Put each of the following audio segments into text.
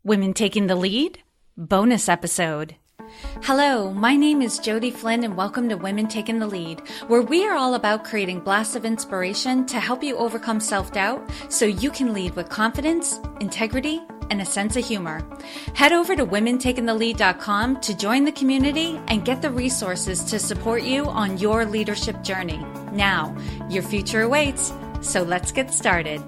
Women Taking the Lead? Bonus episode. Hello, my name is Jody Flynn and welcome to Women Taking the Lead, where we are all about creating blasts of inspiration to help you overcome self-doubt so you can lead with confidence, integrity, and a sense of humor. Head over to womentakingthelead.com to join the community and get the resources to support you on your leadership journey. Now, your future awaits, so let's get started.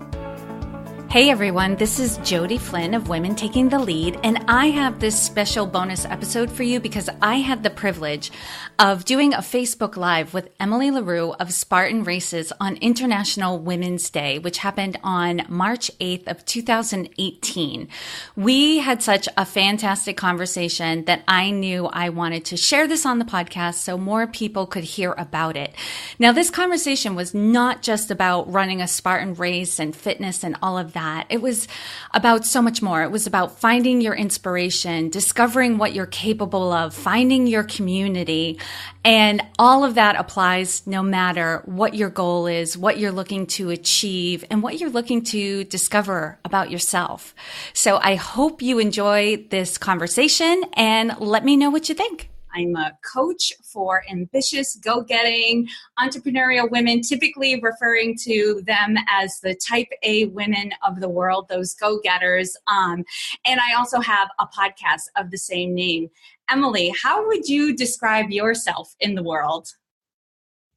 Hey everyone, this is Jody Flynn of Women Taking the Lead, and I have this special bonus episode for you because I had the privilege of doing a Facebook Live with Emily leRoux of Spartan Races on International Women's Day, which happened on March 8th of 2018. We had such a fantastic conversation that I knew I wanted to share this on the podcast so more people could hear about it. Now, this conversation was not just about running a Spartan race and fitness and all of that. It was about so much more. It was about finding your inspiration, discovering what you're capable of, finding your community, and all of that applies no matter what your goal is, what you're looking to achieve, and what you're looking to discover about yourself. So I hope you enjoy this conversation and let me know what you think. I'm a coach for ambitious, go-getting, entrepreneurial women, typically referring to them as the type A women of the world, those go-getters. And I also have a podcast of the same name. Emily, how would you describe yourself in the world?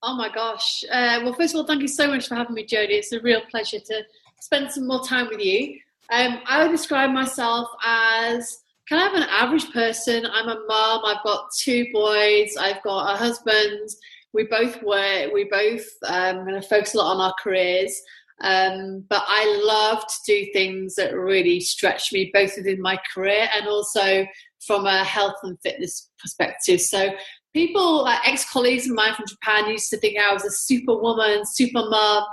Oh my gosh. Well, first of all, thank you so much for having me, Jodie. It's a real pleasure to spend some more time with you. I would describe myself as kind of an average person. I'm a mom. I've got two boys. I've got a husband. We both work. We both going to focus a lot on our careers. But I love to do things that really stretch me, both within my career and also from a health and fitness perspective. So people, ex-colleagues of mine from Japan used to think I was a superwoman, super mom.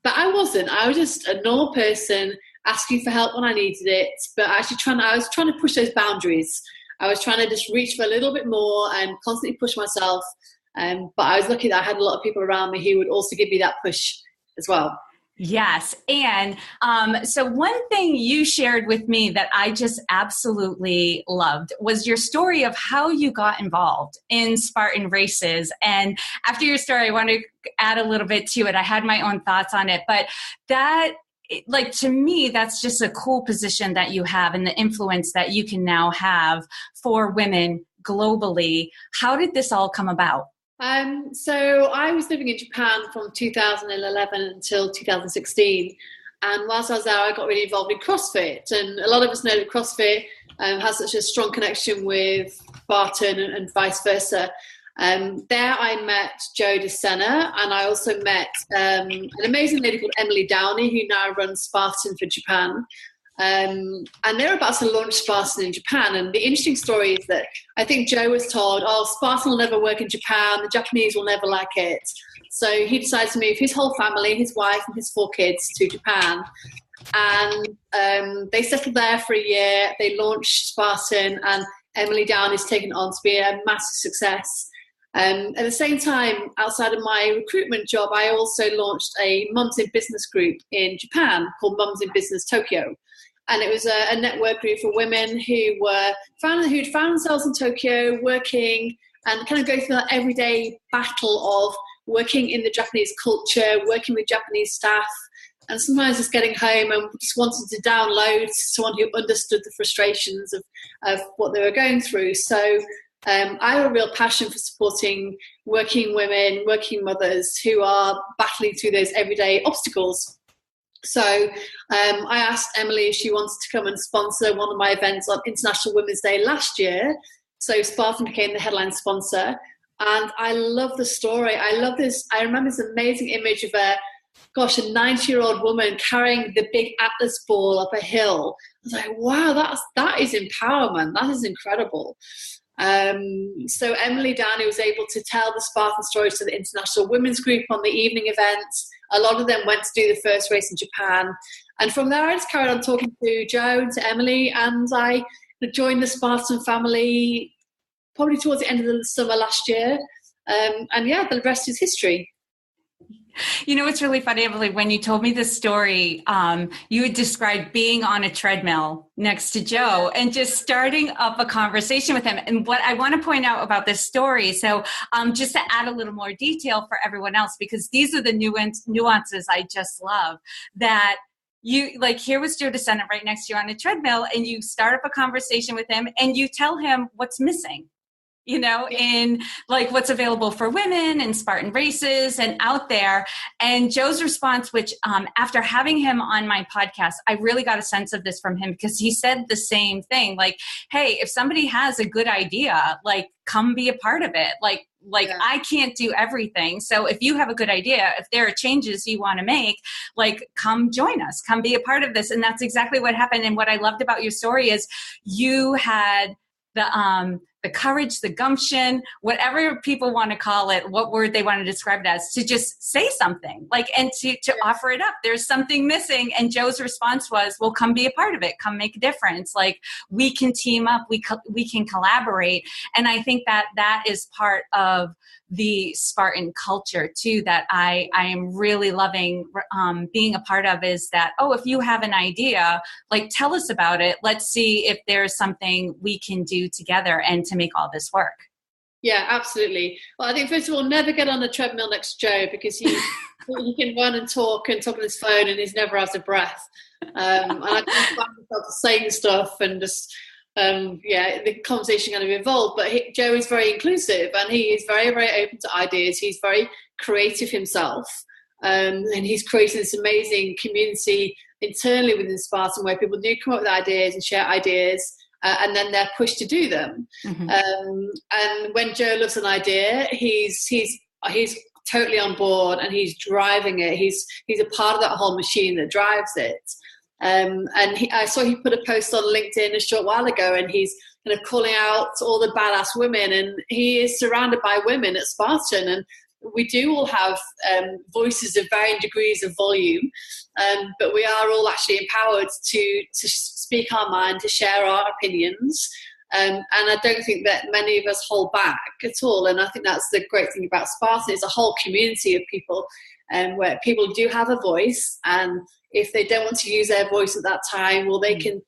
But I wasn't. I was just a normal person asking for help when I needed it, but actually I was trying to push those boundaries. I was trying to just reach for a little bit more and constantly push myself. But I was lucky that I had a lot of people around me who would also give me that push as well. Yes. And so one thing you shared with me that I just absolutely loved was your story of how you got involved in Spartan Races. And after your story, I want to add a little bit to it. I had my own thoughts on it, but to me, that's just a cool position that you have and the influence that you can now have for women globally. How did this all come about? So I was living in Japan from 2011 until 2016. And whilst I was there, I got really involved in CrossFit. And a lot of us know that CrossFit has such a strong connection with Spartan and vice versa. There I met Joe DeSena, and I also met an amazing lady called Emily Downey, who now runs Spartan for Japan. And they're about to launch Spartan in Japan. And the interesting story is that I think Joe was told, Spartan will never work in Japan. The Japanese will never like it. So he decided to move his whole family, his wife and his 4 kids to Japan. And they settled there for a year. They launched Spartan, and Emily Downey's taken it on to be a massive success. At the same time, outside of my recruitment job, I also launched a Mums in Business group in Japan called Mums in Business Tokyo. And it was a network group for women who'd found themselves in Tokyo working and kind of go through that everyday battle of working in the Japanese culture, working with Japanese staff, and sometimes just getting home and just wanting to download someone who understood the frustrations of what they were going through. So I have a real passion for supporting working women, working mothers who are battling through those everyday obstacles. So I asked Emily if she wanted to come and sponsor one of my events on International Women's Day last year. So Spartan became the headline sponsor. And I love the story. I love this. I remember this amazing image of a 90-year-old woman carrying the big Atlas ball up a hill. I was like, wow, that is empowerment. That is incredible. So Emily Downey was able to tell the Spartan stories to the International Women's Group on the evening event. A lot of them went to do the first race in Japan. And from there, I just carried on talking to Joe and to Emily, and I joined the Spartan family probably towards the end of the summer last year. And yeah, the rest is history. You know, it's really funny, Emily, when you told me this story, you had described being on a treadmill next to Joe and just starting up a conversation with him. And what I want to point out about this story, so just to add a little more detail for everyone else, because these are the nuances I just love, that you, like, here was Joe descendant right next to you on a treadmill, and you start up a conversation with him and you tell him what's missing, you know, in like what's available for women and Spartan races and out there. And Joe's response, which after having him on my podcast, I really got a sense of this from him, because he said the same thing, like, hey, if somebody has a good idea, like, come be a part of it. Like yeah. I can't do everything. So if you have a good idea, if there are changes you want to make, like, come join us, come be a part of this. And that's exactly what happened. And what I loved about your story is you had the courage, the gumption, whatever people want to call it, what word they want to describe it as, to just say something, like, and to offer it up. There's something missing. And Joe's response was, well, come be a part of it. Come make a difference. Like, we can team up. We can collaborate. And I think that is part of the Spartan culture too, that I am really loving being a part of, is that, oh, if you have an idea, like, tell us about it. Let's see if there's something we can do together and to make all this work. Yeah, absolutely. Well, I think, first of all, never get on the treadmill next to Joe, because he can run and talk on his phone and he's never out of breath. And I can find myself saying stuff and just, the conversation kind of evolved. But Joe is very inclusive and he is very, very open to ideas. He's very creative himself. And he's created this amazing community internally within Spartan, where people do come up with ideas and share ideas. And then they're pushed to do them. Mm-hmm. And when Joe loves an idea, he's totally on board and he's driving it. He's a part of that whole machine that drives it. I saw he put a post on LinkedIn a short while ago, and he's kind of calling out all the badass women. And he is surrounded by women at Spartan, and we do all have voices of varying degrees of volume, but we are all actually empowered to speak our mind, to share our opinions. And I don't think that many of us hold back at all. And I think that's the great thing about Spartan. It's a whole community of people, where people do have a voice. And if they don't want to use their voice at that time, well, they can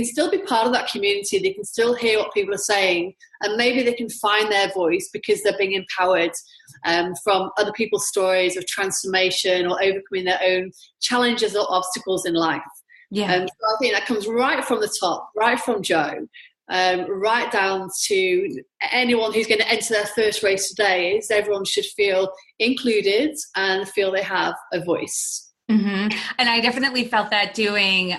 still be part of that community. They can still hear what people are saying, and maybe they can find their voice because they're being empowered from other people's stories of transformation or overcoming their own challenges or obstacles in life. Yeah. So I think that comes right from the top, right from Joe, right down to anyone who's going to enter their first race today. Is everyone should feel included and feel they have a voice. Mm-hmm. And I definitely felt that doing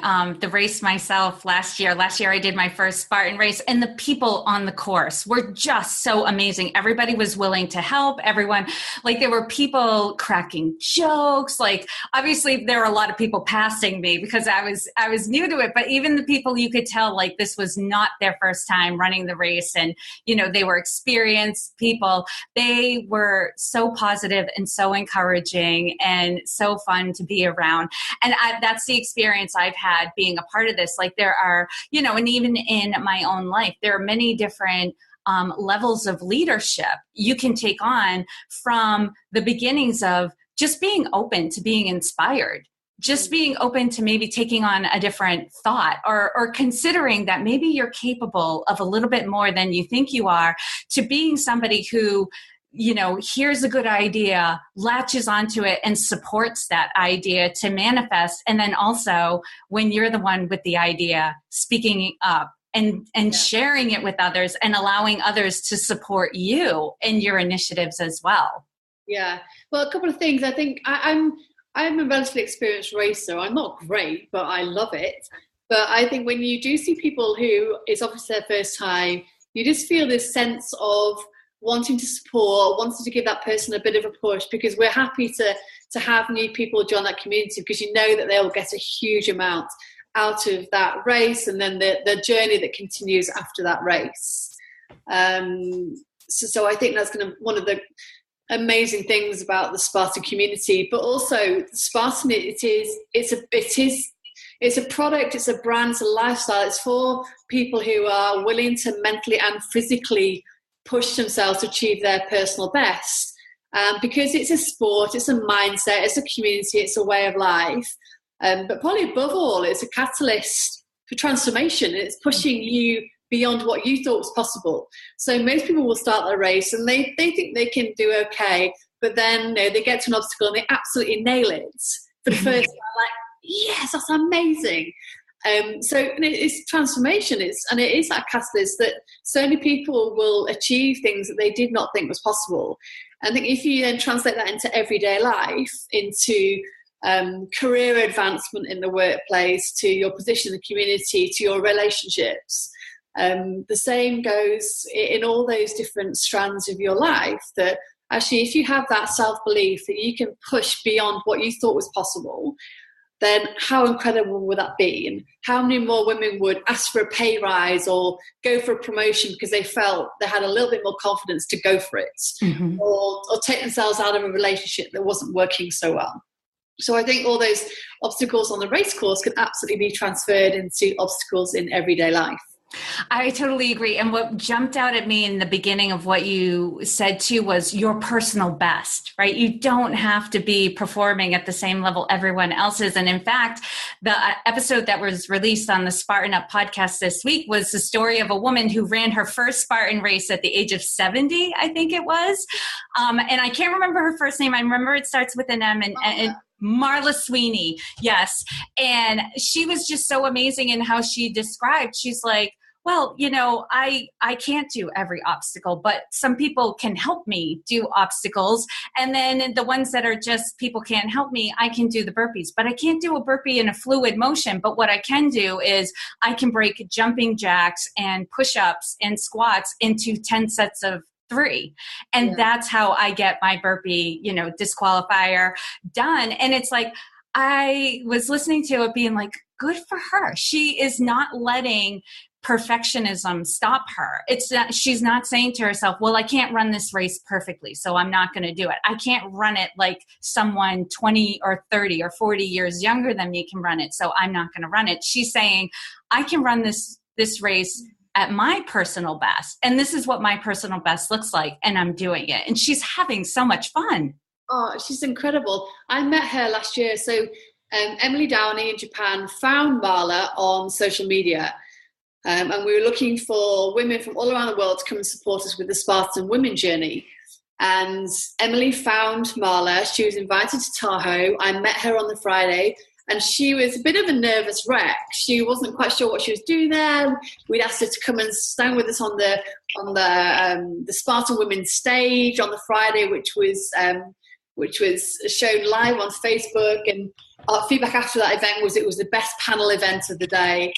the race myself last year. Last year I did my first Spartan race, and the people on the course were just so amazing. Everybody was willing to help. Everyone, like, there were people cracking jokes. Like, obviously there were a lot of people passing me because I was new to it, but even the people, you could tell, like, this was not their first time running the race, and, you know, they were experienced people. They were so positive and so encouraging and so fun to be around. And that's the experience I've had being a part of this. Like, there are, you know, and even in my own life, there are many different levels of leadership you can take on, from the beginnings of just being open to being inspired, just being open to maybe taking on a different thought, or considering that maybe you're capable of a little bit more than you think you are, to being somebody who, you know, here's a good idea, latches onto it and supports that idea to manifest. And then also, when you're the one with the idea, speaking up and sharing it with others and allowing others to support you in your initiatives as well. Yeah. Well, a couple of things. I think I'm a relatively experienced racer. I'm not great, but I love it. But I think when you do see people who it's obviously their first time, you just feel this sense of wanting to support, wanting to give that person a bit of a push, because we're happy to have new people join that community, because you know that they'll get a huge amount out of that race, and then the journey that continues after that race. So I think that's kind of one of the amazing things about the Spartan community. But also, Spartan, it's a product, it's a brand, it's a lifestyle. It's for people who are willing to mentally and physically push themselves to achieve their personal best. because it's a sport, it's a mindset, it's a community, it's a way of life. But probably above all, it's a catalyst for transformation. It's pushing you beyond what you thought was possible. So most people will start their race and they think they can do okay, but then they get to an obstacle and they absolutely nail it for the first time. Like, yes, that's amazing. So it's transformation. It is that catalyst that so many people will achieve things that they did not think was possible. I think if you then translate that into everyday life, into career advancement in the workplace, to your position in the community, to your relationships, the same goes in all those different strands of your life, that actually if you have that self-belief that you can push beyond what you thought was possible, then how incredible would that be? And how many more women would ask for a pay rise or go for a promotion because they felt they had a little bit more confidence to go for it, or take themselves out of a relationship that wasn't working so well. So I think all those obstacles on the race course can absolutely be transferred into obstacles in everyday life. I totally agree. And what jumped out at me in the beginning of what you said too was your personal best, right? You don't have to be performing at the same level everyone else is. And in fact, the episode that was released on the Spartan Up podcast this week was the story of a woman who ran her first Spartan race at the age of 70, I think it was. And I can't remember her first name. I remember it starts with an M and Marla Sweeney. Yes. And she was just so amazing in how she described. She's like, well, I can't do every obstacle, but some people can help me do obstacles. And then the ones that are just people can't help me, I can do the burpees, but I can't do a burpee in a fluid motion. But what I can do is I can break jumping jacks and push-ups and squats into 10 sets of 3. And that's how I get my burpee, disqualifier done. And it's like, I was listening to it being like, good for her. She is not letting perfectionism stop her. She's not saying to herself, well, I can't run this race perfectly, so I'm not going to do it. I can't run it like someone 20 or 30 or 40 years younger than me can run it, so I'm not going to run it. She's saying, I can run this race at my personal best, and this is what my personal best looks like, and I'm doing it. And she's having so much fun. Oh, she's incredible. I met her last year. So Emily Downey in Japan found Marla on social media. And we were looking for women from all around the world to come and support us with the Spartan Women journey. And Emily found Marla. She was invited to Tahoe. I met her on the Friday, and she was a bit of a nervous wreck. She wasn't quite sure what she was doing there. We'd asked her to come and stand with us on the Spartan Women stage on the Friday, which was shown live on Facebook. And our feedback after that event was it was the best panel event of the day.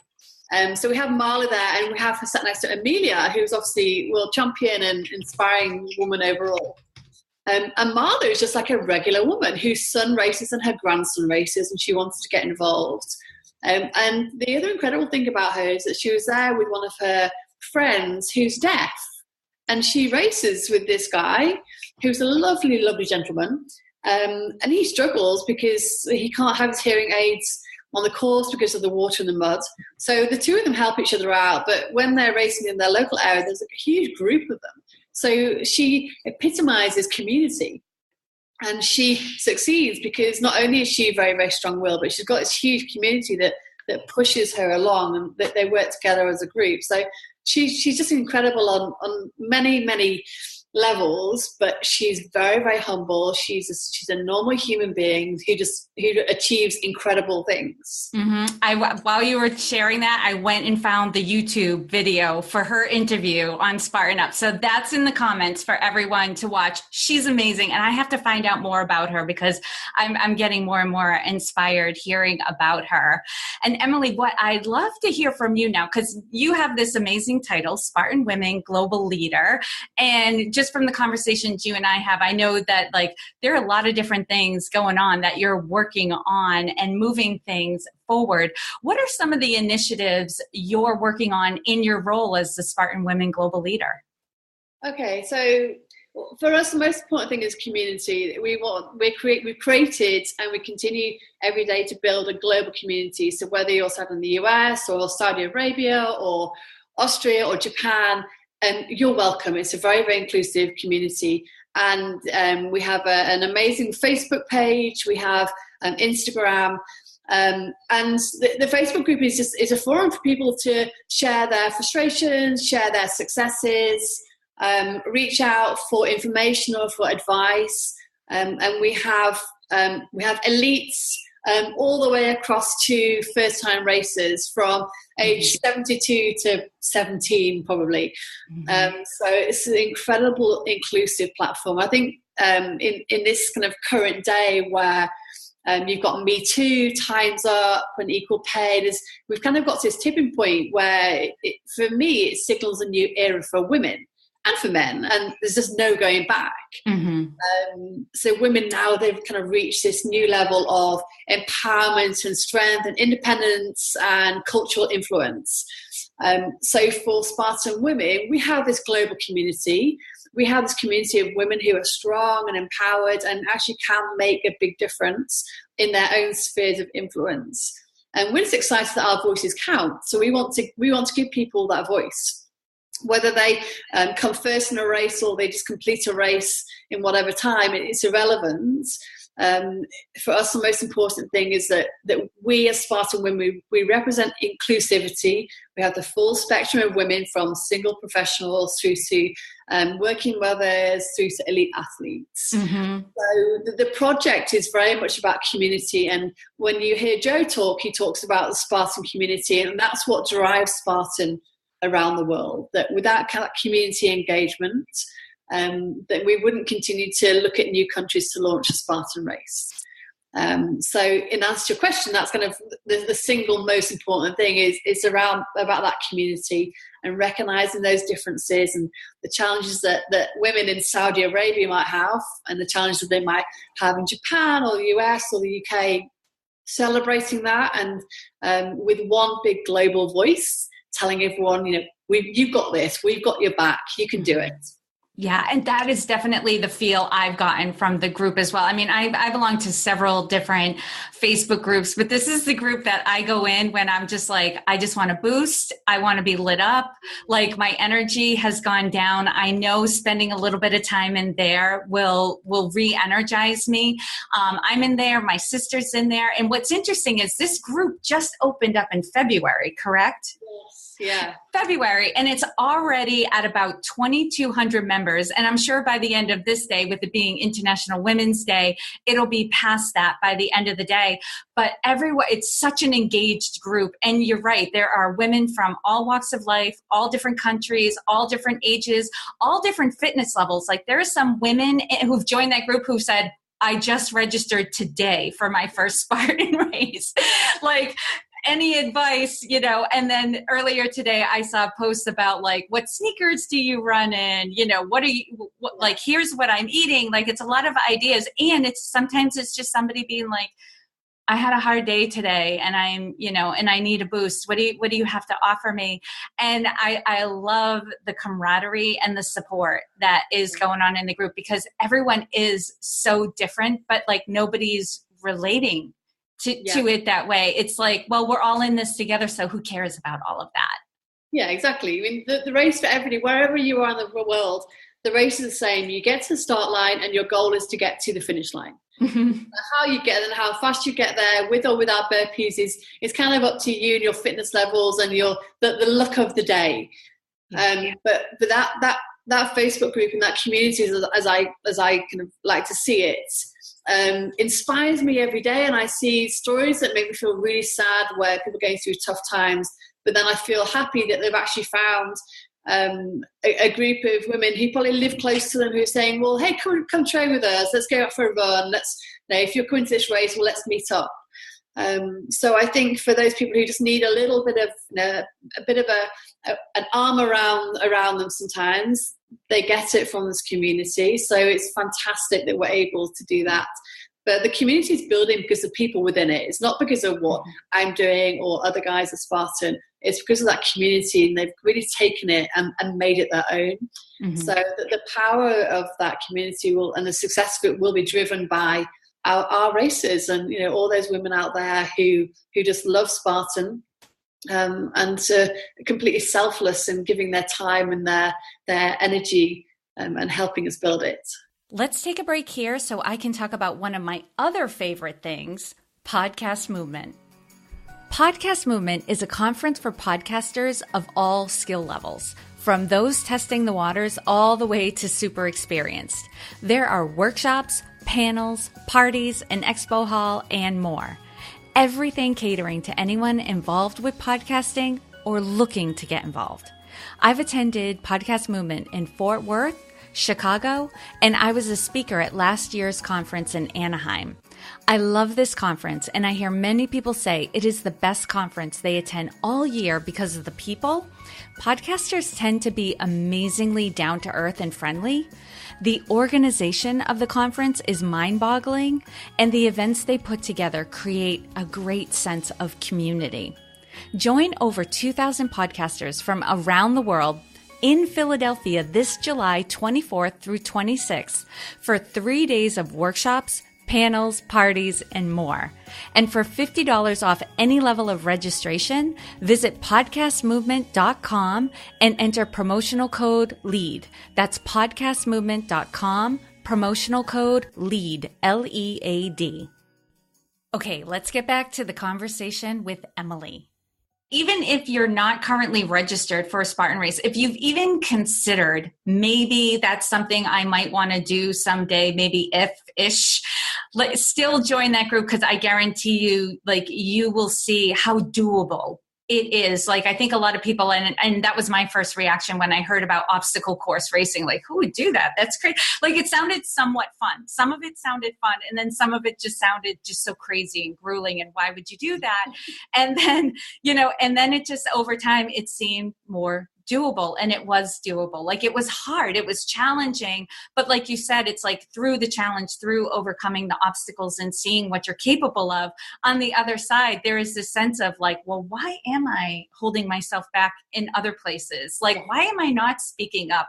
So we have Marla there, and we have her sat next to Amelia, who's obviously world champion and inspiring woman overall. And Marla is just like a regular woman whose son races and her grandson races, and she wanted to get involved. And the other incredible thing about her is that she was there with one of her friends who's deaf, and she races with this guy who's a lovely, lovely gentleman. And he struggles because he can't have his hearing aids on the course because of the water and the mud. So the two of them help each other out. But when they're racing in their local area, there's a huge group of them. So she epitomizes community. And she succeeds because not only is she very, very strong-willed, but she's got this huge community that pushes her along, and that they work together as a group. So she's just incredible on many, many levels, but she's very, very humble. She's a normal human being who achieves incredible things. While you were sharing that, I went and found the YouTube video for her interview on Spartan Up. So that's in the comments for everyone to watch. She's amazing. And I have to find out more about her because I'm getting more and more inspired hearing about her. And Emily, what I'd love to hear from you now, because you have this amazing title, Spartan Women Global Leader. And just from the conversations you and I have, I know that there are a lot of different things going on that you're working on and moving things forward. What are some of the initiatives you're working on in your role as the Spartan Women Global Leader? Okay, so for us, the most important thing is community. We've created and we continue every day to build a global community. So whether you're set in the US or Saudi Arabia or Austria or Japan, you're welcome. It's a very, very inclusive community. And we have an amazing Facebook page. We have Instagram. And the Facebook group is a forum for people to share their frustrations, share their successes, reach out for information or for advice. And we have elites all the way across to first-time racers from age 72 to 17, probably. So it's an incredible inclusive platform. I think in this kind of current day where you've got Me Too, Time's Up, and equal pay, we've kind of got to this tipping point where, for me, it signals a new era for women and for men, and there's just no going back. So women now, they've kind of reached this new level of empowerment and strength and independence and cultural influence. So for Spartan Women, we have this global community. We have this community of women who are strong and empowered and actually can make a big difference in their own spheres of influence. And we're just excited that our voices count. So we want to give people that voice, whether they come first in a race or they just complete a race in whatever time. It's irrelevant. For us, the most important thing is that we as Spartan Women, we represent inclusivity. We have the full spectrum of women, from single professionals through to working mothers through to elite athletes. So the project is very much about community. And when you hear Joe talk, he talks about the Spartan community, and that's what drives Spartan around the world. That without community engagement, that we wouldn't continue to look at new countries to launch a Spartan race. So in answer to your question, that's kind of the single most important thing is about that community and recognizing those differences and the challenges that women in Saudi Arabia might have, and the challenges that they might have in Japan or the US or the UK, celebrating that, and with one big global voice, telling everyone, you've got this, we've got your back, you can do it. Yeah, and that is definitely the feel I've gotten from the group as well. I mean, I belong to several different Facebook groups, but this is the group that I go in when I'm just like, I just want to boost. I want to be lit up. Like, my energy has gone down. I know spending a little bit of time in there will re-energize me. I'm in there. My sister's in there. And what's interesting is this group just opened up in February, correct? Yes. Yeah. February, and it's already at about 2,200 members. And I'm sure by the end of this day, with it being International Women's Day, it'll be past that by the end of the day. But everyone, it's such an engaged group. And you're right, there are women from all walks of life, all different countries, all different ages, all different fitness levels. Like, there are some women who've joined that group who said, I just registered today for my first Spartan race. Like, any advice, and then earlier today I saw posts about like, what sneakers do you run in? Like, here's what I'm eating. Like, it's a lot of ideas. And sometimes it's just somebody being like, I had a hard day today and I'm, and I need a boost. What do you have to offer me? And I love the camaraderie and the support that is going on in the group, because everyone is so different, but like, nobody's relating to it that way. It's like, well, we're all in this together, so who cares about all of that? Yeah, exactly. I mean, the race for everybody, wherever you are in the world, the race is the same. You get to the start line and your goal is to get to the finish line. How you get there and how fast you get there, with or without burpees, is kind of up to you and your fitness levels and the luck of the day. But that Facebook group and that community, as I kind of like to see it, inspires me every day. And I see stories that make me feel really sad, where people are going through tough times, but then I feel happy that they've actually found a group of women who probably live close to them, who are saying, well, hey, come train with us, let's go out for a run, if you're coming to this race, well, let's meet up. So I think for those people who just need a little bit of an arm around them, sometimes they get it from this community. So it's fantastic that we're able to do that. But the community is building because of people within it. It's not because of what I'm doing or other guys at Spartan. It's because of that community, and they've really taken it and made it their own. So the power of that community and the success of it will be driven by our racers, and all those women out there who just love Spartan, and completely selfless and giving their time and their energy and helping us build it. Let's take a break here so I can talk about one of my other favorite things, Podcast Movement. Podcast Movement is a conference for podcasters of all skill levels, from those testing the waters all the way to super experienced. There are workshops, panels, parties, an expo hall, and more. Everything catering to anyone involved with podcasting or looking to get involved. I've attended Podcast Movement in Fort Worth, Chicago, and I was a speaker at last year's conference in Anaheim. I love this conference, and I hear many people say it is the best conference they attend all year because of the people. Podcasters tend to be amazingly down to earth and friendly. The organization of the conference is mind-boggling, and the events they put together create a great sense of community. Join over 2,000 podcasters from around the world in Philadelphia this July 24th through 26th for 3 days of workshops, panels, parties, and more. And for $50 off any level of registration, visit podcastmovement.com and enter promotional code LEAD. That's podcastmovement.com, promotional code LEAD, L-E-A-D. Okay, let's get back to the conversation with Emily. Even if you're not currently registered for a Spartan Race, if you've even considered maybe that's something I might want to do someday, maybe if-ish, still join that group, because I guarantee you, you will see how doable it is. I think a lot of people, and that was my first reaction when I heard about obstacle course racing, who would do that? That's crazy. It sounded somewhat fun. Some of it sounded fun, and then some of it just sounded just so crazy and grueling, and why would you do that? And then, and then it just, over time, it seemed more doable, and it was doable. It was hard, it was challenging, but like you said, it's through the challenge, through overcoming the obstacles and seeing what you're capable of, on the other side, there is this sense of well, why am I holding myself back in other places? Why am I not speaking up?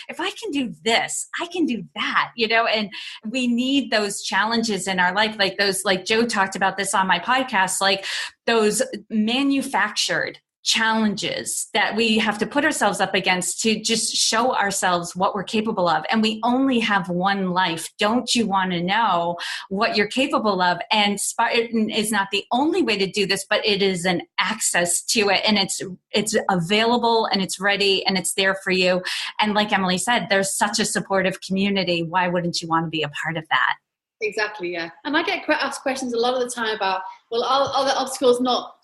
If I can do this, I can do that, and we need those challenges in our life, those, Joe talked about this on my podcast, those manufactured challenges that we have to put ourselves up against to just show ourselves what we're capable of. And we only have one life. Don't you want to know what you're capable of? And Spartan is not the only way to do this, but it is an access to it. And it's available, and it's ready, and it's there for you. And like Emily said, there's such a supportive community. Why wouldn't you want to be a part of that? Exactly, yeah. And I get asked questions a lot of the time about, are the obstacles not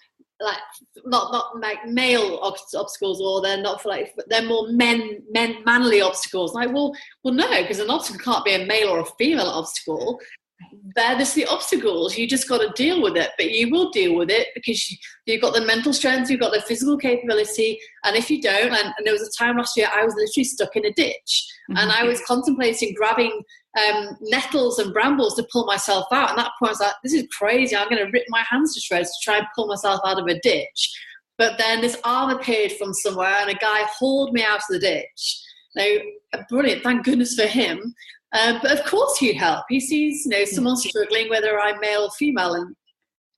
male obstacles, or they're not for they're more manly obstacles? Well, no, because an obstacle can't be a male or a female obstacle. They're just the obstacles. You just got to deal with it, but you will deal with it because you've got the mental strength, you've got the physical capability. And if you don't, and there was a time last year I was literally stuck in a ditch, and I was contemplating grabbing nettles and brambles to pull myself out. And at that point I was like, this is crazy, I'm going to rip my hands to shreds to try and pull myself out of a ditch. But then this arm appeared from somewhere, and a guy hauled me out of the ditch. Brilliant, thank goodness for him. But of course he'd help. He sees someone struggling, whether I'm male or female.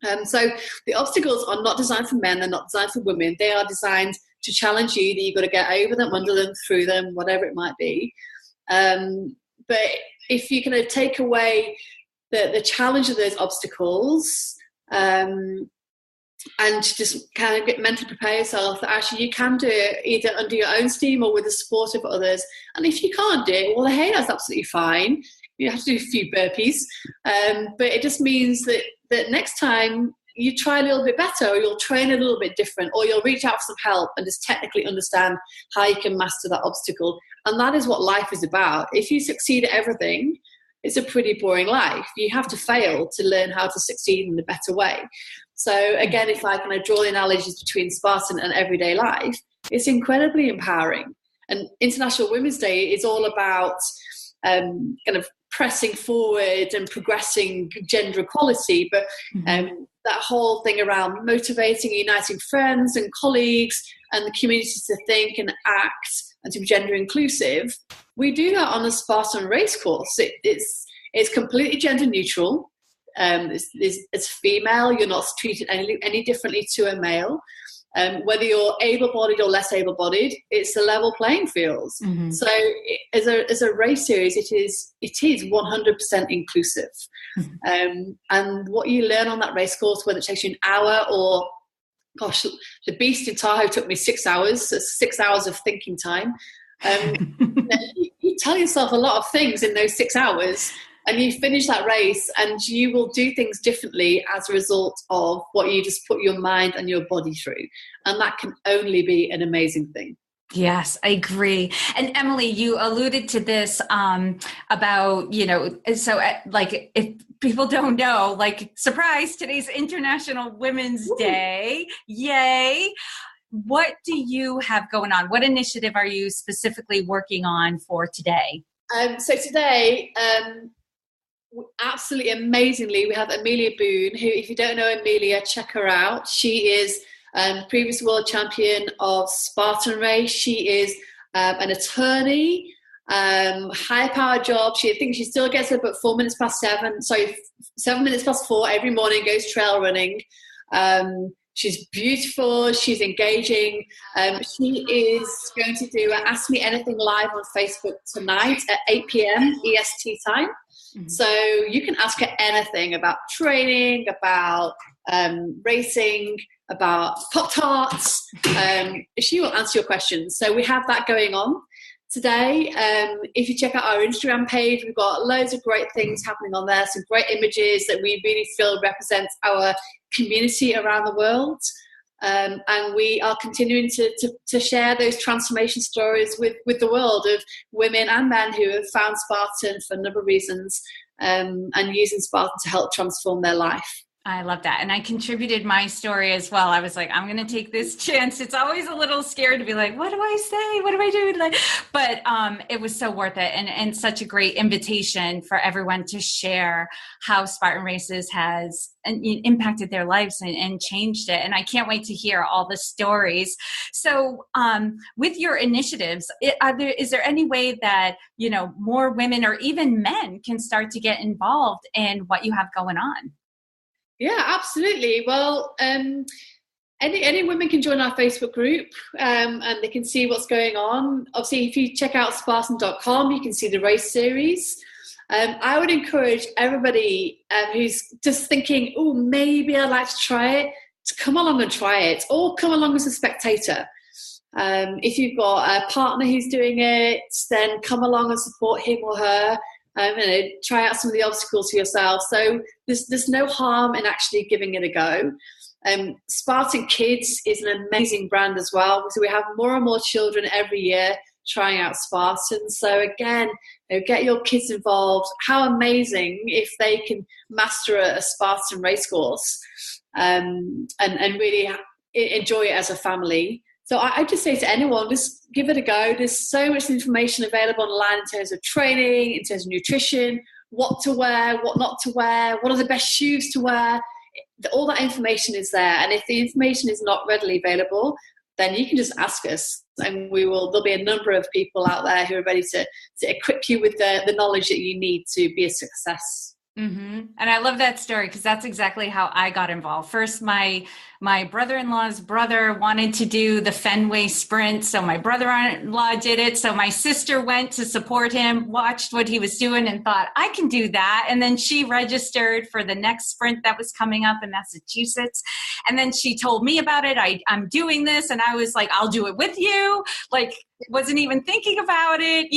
And so the obstacles are not designed for men, they're not designed for women. They are designed to challenge you, that you've got to get over them, under them, through them, whatever it might be. But if you're going to take away the challenge of those obstacles, and just kind of mentally prepare yourself that actually you can do it either under your own steam or with the support of others. And if you can't do it, well, hey, that's absolutely fine. You have to do a few burpees. But it just means that next time you try a little bit better, or you'll train a little bit different, or you'll reach out for some help and just technically understand how you can master that obstacle. And that is what life is about. If you succeed at everything, it's a pretty boring life. You have to fail to learn how to succeed in a better way. So again, if I kind of draw the analogies between Spartan and everyday life, it's incredibly empowering. And International Women's Day is all about kind of pressing forward and progressing gender equality, but that whole thing around motivating, uniting friends and colleagues and the community to think and act and to be gender inclusive, we do that on the Spartan Race course. It's completely gender neutral. It's female, you're not treated any differently to a male. Whether you're able-bodied or less able-bodied, it's a level playing field. Mm-hmm. So as a race series, it is 100% inclusive. Mm-hmm. And what you learn on that race course, whether it takes you an hour or, gosh, the Beast in Tahoe took me 6 hours. So 6 hours of thinking time. You tell yourself a lot of things in those 6 hours, and you finish that race and you will do things differently as a result of what you just put your mind and your body through. And that can only be an amazing thing. Yes, I agree. And Emily, you alluded to this about, so like if people don't know, like, surprise, today's International Women's Day. Yay. What do you have going on? What initiative are you specifically working on for today? So today, absolutely amazingly, we have Amelia Boone, who, if you don't know Amelia, check her out. She is previous world champion of Spartan Race. She is an attorney, high-powered job. I think she still gets up at 7 minutes past 4 every morning, goes trail running. She's beautiful. She's engaging. She is going to do Ask Me Anything live on Facebook tonight at 8 p.m. EST time. Mm-hmm. So you can ask her anything about training, about racing, about Pop-Tarts. She will answer your questions. So we have that going on today. If you check out our Instagram page, we've got loads of great things happening on there, some great images that we really feel represent our community around the world. And we are continuing to share those transformation stories with the world of women and men who have found Spartan for a number of reasons, and using Spartan to help transform their life. I love that. And I contributed my story as well. I was like, I'm going to take this chance. It's always a little scared to be like, what do I say? What do I do? But it was so worth it. And such a great invitation for everyone to share how Spartan Races has impacted their lives and changed it. And I can't wait to hear all the stories. So with your initiatives, is there any way that, more women or even men can start to get involved in what you have going on? Yeah, absolutely. Well, any women can join our Facebook group, and they can see what's going on. Obviously, if you check out Spartan.com, you can see the race series. I would encourage everybody who's just thinking, oh, maybe I'd like to try it, to come along and try it, or come along as a spectator. If you've got a partner who's doing it, then come along and support him or her. Try out some of the obstacles for yourself. So there's no harm in actually giving it a go. Spartan Kids is an amazing brand as well. So we have more and more children every year trying out Spartan. So again, get your kids involved. How amazing if they can master a Spartan race course, and really enjoy it as a family. So I just say to anyone, just give it a go. There's so much information available online in terms of training, in terms of nutrition, what to wear, what not to wear, what are the best shoes to wear. All that information is there. And if the information is not readily available, then you can just ask us, and there'll be a number of people out there who are ready to equip you with the knowledge that you need to be a success. Mm-hmm. And I love that story because that's exactly how I got involved. First, my brother-in-law's brother wanted to do the Fenway sprint. So my brother-in-law did it. So my sister went to support him, watched what he was doing and thought, I can do that. And then she registered for the next sprint that was coming up in Massachusetts. And then she told me about it. I'm doing this. And I was like, I'll do it with you. Like, wasn't even thinking about it,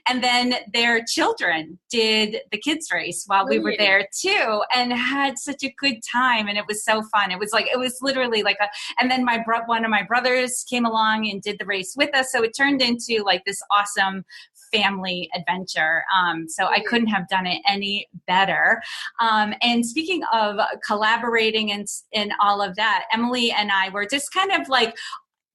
and then their children did the kids race while we were there too, and had such a good time. And it was so fun. It was literally like and then one of my brothers came along and did the race with us. So it turned into like this awesome family adventure. So I couldn't have done it any better. And speaking of collaborating and all of that, Emily and I were just kind of like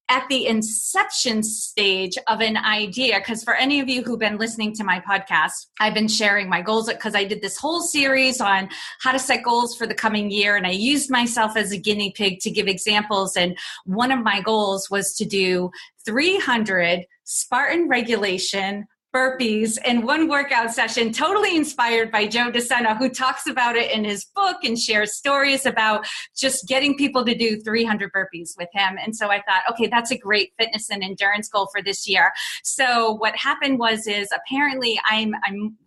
at the inception stage of an idea, because for any of you who've been listening to my podcast, I've been sharing my goals because I did this whole series on how to set goals for the coming year, and I used myself as a guinea pig to give examples. And one of my goals was to do 300 Spartan regulation burpees in one workout session, totally inspired by Joe DeSena, who talks about it in his book and shares stories about just getting people to do 300 burpees with him. And so I thought, okay, that's a great fitness and endurance goal for this year. So what happened is apparently I'm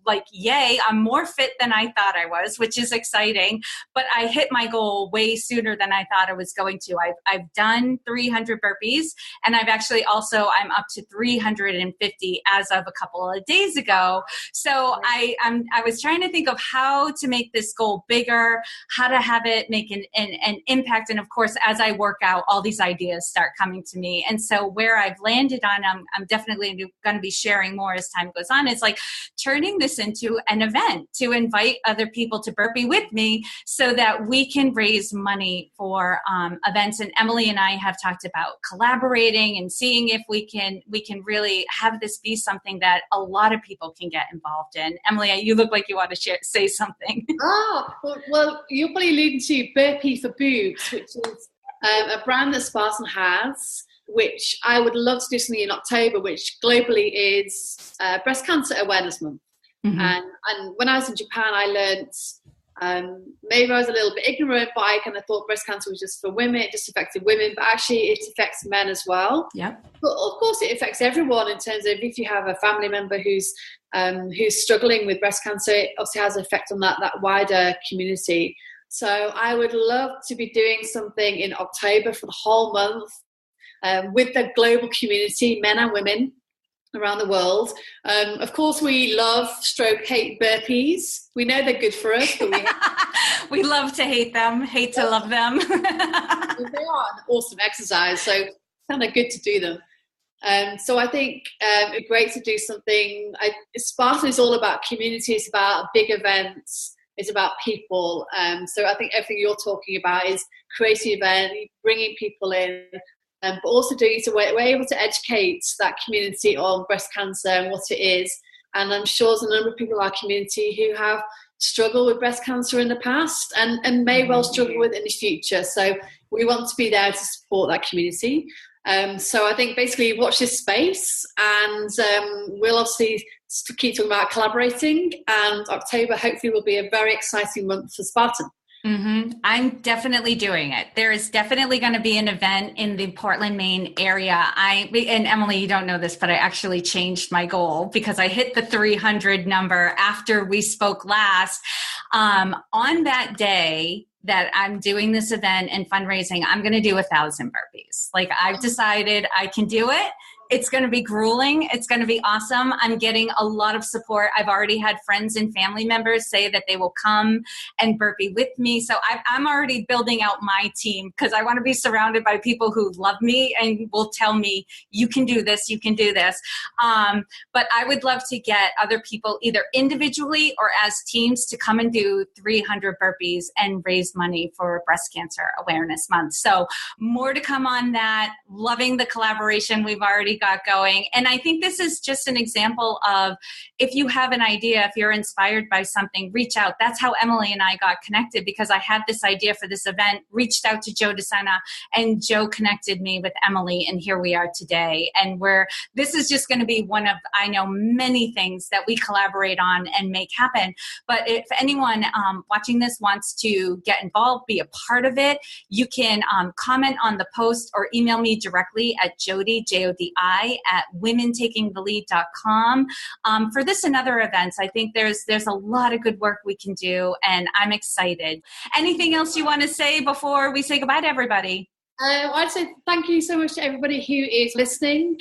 like, yay, I'm more fit than I thought I was, which is exciting, but I hit my goal way sooner than I thought I was going to. I've done 300 burpees, and I'm up to 350 as of a couple of days ago. So I was trying to think of how to make this goal bigger, how to have it make an impact. And of course, as I work out, all these ideas start coming to me. And so where I've landed on, I'm definitely going to be sharing more as time goes on, is like turning this into an event to invite other people to burpee with me so that we can raise money for events. And Emily and I have talked about collaborating and seeing if we can really have this be something that a lot of people can get involved in. Emily, you look like you want to say something. Well, you're probably alluding to Burpee for Boobs, which is a brand that Spartan has, which I would love to do something in October, which globally is Breast Cancer Awareness Month. Mm-hmm. And when I was in Japan, I learned, maybe I was a little bit ignorant, but I kind of thought breast cancer was just for women, it just affected women, but actually it affects men as well. Yeah. But of course it affects everyone in terms of if you have a family member who's struggling with breast cancer, it obviously has an effect on that wider community. So I would love to be doing something in October for the whole month with the global community, men and women around the world. Of course, we love/hate burpees. We know they're good for us, but we love to hate them, hate to love them. They are an awesome exercise, so it's kind of good to do them. So I think it's great to do something. Spartan is all about community. It's about big events. It's about people. So I think everything you're talking about is creating an event, bringing people in, but also doing it so we're able to educate that community on breast cancer and what it is. And I'm sure there's a number of people in our community who have struggled with breast cancer in the past and may well struggle with it in the future. So we want to be there to support that community. So I think basically watch this space, and we'll obviously keep talking about collaborating, and October hopefully will be a very exciting month for Spartan. Mm-hmm. I'm definitely doing it. There is definitely going to be an event in the Portland, Maine area. And Emily, you don't know this, but I actually changed my goal because I hit the 300 number after we spoke last. On that day that I'm doing this event and fundraising, I'm going to do 1,000 burpees. Like, I've decided I can do it. It's going to be grueling. It's going to be awesome. I'm getting a lot of support. I've already had friends and family members say that they will come and burpee with me. So I'm already building out my team because I want to be surrounded by people who love me and will tell me, you can do this, you can do this. But I would love to get other people either individually or as teams to come and do 300 burpees and raise money for Breast Cancer Awareness Month. So more to come on that. Loving the collaboration we've already got going. And I think this is just an example of, if you have an idea, if you're inspired by something, reach out. That's how Emily and I got connected, because I had this idea for this event, reached out to Joe DeSena, and Joe connected me with Emily, and here we are today. And this is just going to be one of, I know, many things that we collaborate on and make happen. But if anyone watching this wants to get involved, be a part of it, you can comment on the post or email me directly at Jodi, Jodi, at womentakingthelead.com. For this and other events, I think there's a lot of good work we can do, and I'm excited. Anything else you want to say before we say goodbye to everybody? I'd say thank you so much to everybody who is listening.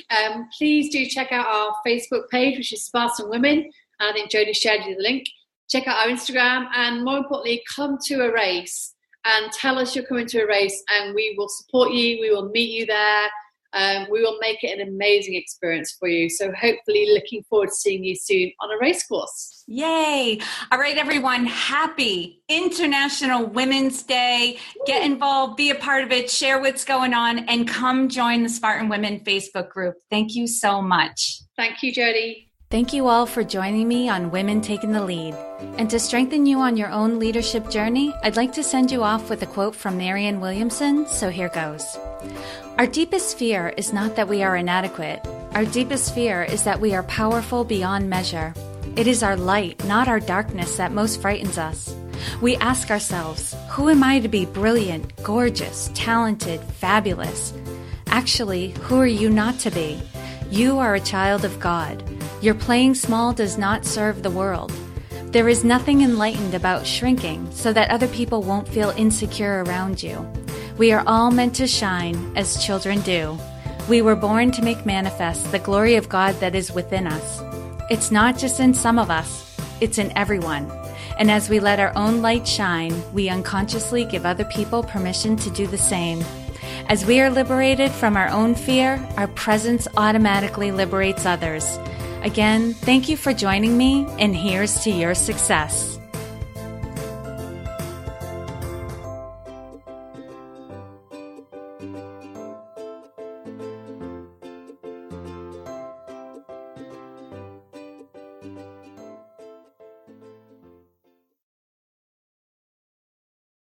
Please do check out our Facebook page, which is Spartan Women. I think Jodi shared you the link. Check out our Instagram, and more importantly, come to a race and tell us you're coming to a race, and we will support you. We will meet you there. We will make it an amazing experience for you. So hopefully looking forward to seeing you soon on a race course. Yay. All right, everyone. Happy International Women's Day. Get involved, be a part of it, share what's going on, and come join the Spartan Women Facebook group. Thank you so much. Thank you, Jodi. Thank you all for joining me on Women Taking the Lead. And to strengthen you on your own leadership journey, I'd like to send you off with a quote from Marianne Williamson, so here goes. Our deepest fear is not that we are inadequate, Our deepest fear is that we are powerful beyond measure. It is our light, not our darkness, that most frightens us. We ask ourselves, who am I to be brilliant, gorgeous, talented, fabulous? Actually, who are you not to be? You are a child of God. Your playing small does not serve the world. There is nothing enlightened about shrinking so that other people won't feel insecure around you. We are all meant to shine as children do. We were born to make manifest the glory of God that is within us. It's not just in some of us, it's in everyone. And as we let our own light shine, we unconsciously give other people permission to do the same. As we are liberated from our own fear, our presence automatically liberates others. Again, thank you for joining me, and here's to your success.